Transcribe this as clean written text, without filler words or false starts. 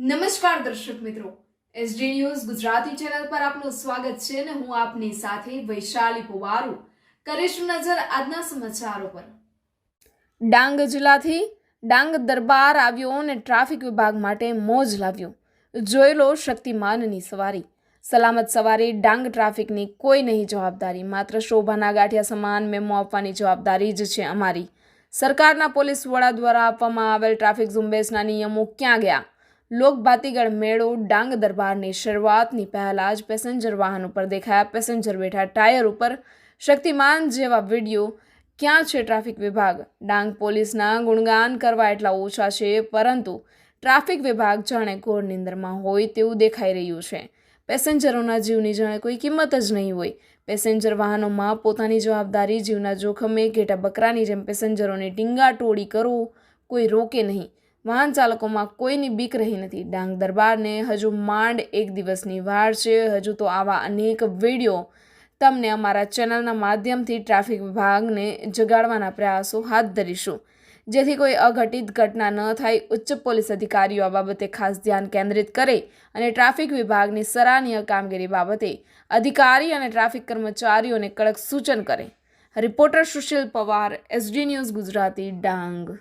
નમસ્કાર દર્શક મિત્રો, એસડી ન્યૂઝ ગુજરાતી ચેનલ પર આપનું સ્વાગત છે અને હું આપની સાથે વૈશાલી પુવારુ કરીશું નજર આજના સમાચારો પર। ડાંગ જિલ્લાથી ડાંગ દરબાર આવ્યો અને ટ્રાફિક વિભાગ માટે મોજ લાવ્યો। જોઈ લો શક્તિમાનની સવારી। સલામત સવારી ડાંગ ટ્રાફિકની કોઈ નહીં જવાબદારી, માત્ર શોભાના ગાંઠિયા સમાન મેમો આપવાની જવાબદારી જ છે અમારી। સરકારના પોલીસ વડા દ્વારા આપવામાં આવેલ ટ્રાફિક ઝુંબેશના નિયમો ક્યાં ગયા? લોકભાતીગળ મેળો ડાંગ દરબારની શરૂઆતની પહેલા જ પેસેન્જર વાહન ઉપર દેખાયા પેસેન્જર બેઠા ટાયર ઉપર। શક્તિમાન જેવા વિડીયો। ક્યાં છે ટ્રાફિક વિભાગ? ડાંગ પોલીસના ગુણગાન કરવા એટલા ઓછા છે, પરંતુ ટ્રાફિક વિભાગ જાણે ઘોર નિંદ્રમાં હોય તેવું દેખાઈ રહ્યું છે। પેસેન્જરોના જીવની જાણે કોઈ કિંમત જ નહીં હોય। પેસેન્જર વાહનોમાં પોતાની જવાબદારી જીવના જોખમે ઘેટા બકરાની જેમ પેસેન્જરોની ટીંગાટોળી કરો, કોઈ રોકે નહીં। વાહન ચાલકોમાં કોઈની બીક રહી નથી। ડાંગ દરબારને હજુ માંડ એક દિવસની વાર છે। હજુ તો આવા અનેક વિડીયો તમને અમારા ચેનલના માધ્યમથી ટ્રાફિક વિભાગને જગાડવાના પ્રયાસો હાથ ધરીશું, જેથી કોઈ અઘટિત ઘટના ન થાય। ઉચ્ચ પોલીસ અધિકારીઓ આ બાબતે ખાસ ધ્યાન કેન્દ્રિત કરે અને ટ્રાફિક વિભાગની સરાહનીય કામગીરી બાબતે અધિકારી અને ટ્રાફિક કર્મચારીઓને કડક સૂચન કરે। Reporter Sushil Pawar, SD news Gujarati, Dang.